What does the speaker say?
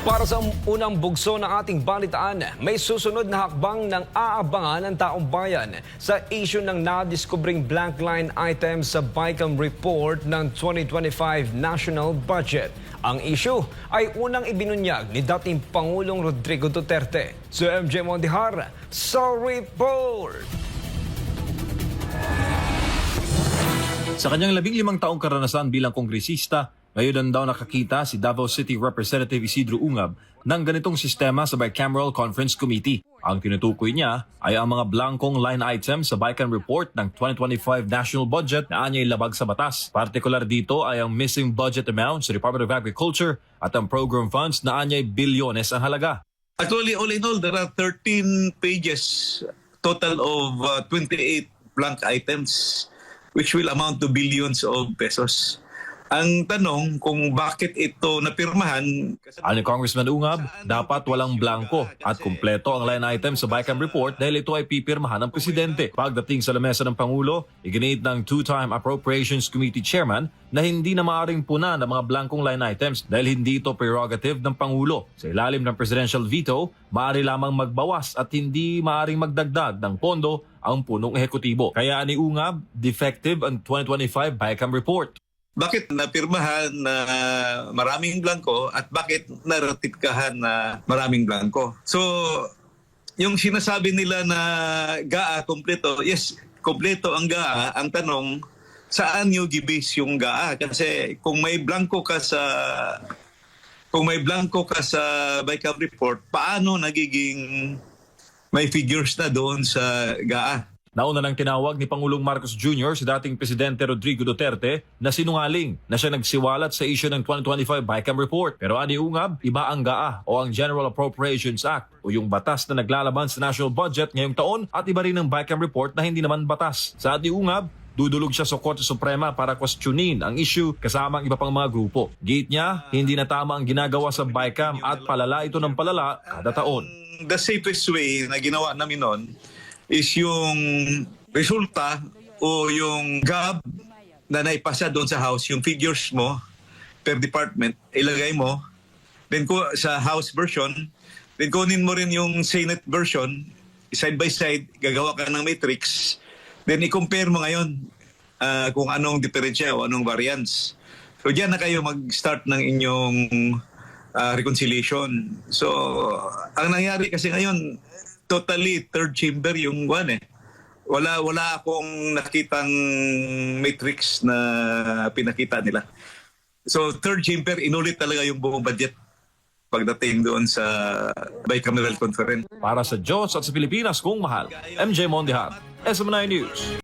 Para sa unang bugso ng ating balitaan, may susunod na hakbang ng aabangan ng taong bayan sa issue ng nadiskubring blank line items sa BICAM report ng 2025 National Budget. Ang issue ay unang ibinunyag ni dating Pangulong Rodrigo Duterte. So MJ Mondihar sa report! Sa kanyang 15 taong karanasan bilang kongresista, ngayon daw nakakita si Davao City Representative Isidro Ungab ng ganitong sistema sa Bicameral Conference Committee. Ang tinutukoy niya ay ang mga blankong line items sa BICAM report ng 2025 National Budget na anyay labag sa batas. Partikular dito ay ang missing budget amount sa Department of Agriculture at ang program funds na anyay bilyones ang halaga. Actually, all in all, there are 13 pages, total of 28 blank items, which will amount to billions of pesos. Ang tanong kung bakit ito napirmahan... Ani Congressman Ungab, dapat walang blanko at kumpleto ang line item sa BICAM report dahil ito ay pipirmahan ng Presidente. Pagdating sa lamesa ng Pangulo, iginit ng two-time Appropriations Committee Chairman na hindi na maaaring puna ng mga blankong line items dahil hindi ito prerogative ng Pangulo. Sa ilalim ng presidential veto, maaari lamang magbawas at hindi maaaring magdagdag ng pondo ang punong ehekutibo. Kaya ni Ungab, defective ang 2025 BICAM report. Bakit napirmahan na maraming blanko at bakit naratipkahan na maraming blanko? So, yung sinasabi nila na GAA kompleto, yes, kompleto ang GAA. Ang tanong, saan nyo gibase yung GAA? Kasi kung may blanko ka sa BICAM report, paano nagiging may figures na doon sa GAA? Nauna nang tinawag ni Pangulong Marcos Jr. si dating Presidente Rodrigo Duterte na sinungaling na siya nagsiwalat sa issue ng 2025 BICAM report. Pero ani Ungab, iba ang GAA o ang General Appropriations Act o yung batas na naglalaban sa national budget ngayong taon at iba rin ang BICAM report na hindi naman batas. Sa ani Ungab, dudulog siya sa Korte Suprema para questionin ang issue kasama ang iba pang mga grupo. Gate niya, hindi na tama ang ginagawa sa BICAM at palala ito ng palala kada taon. The safest way na ginawa namin noon is yung resulta o yung GAB na naipasa doon sa House, yung figures mo per department, ilagay mo, then sa House version, then kunin mo rin yung Senate version, side by side, gagawa ka ng matrix, then i-compare mo ngayon kung anong diferensya o anong variance. So diyan na kayo mag-start ng inyong reconciliation. So ang nangyari kasi ngayon, totally third chamber yung one eh. Wala akong nakitang matrix na pinakita nila. So third chamber, inulit talaga yung buong budget pagdating doon sa bicameral conference. Para sa Diyos at sa Pilipinas kung mahal, MJ Mondihar, SM9 News.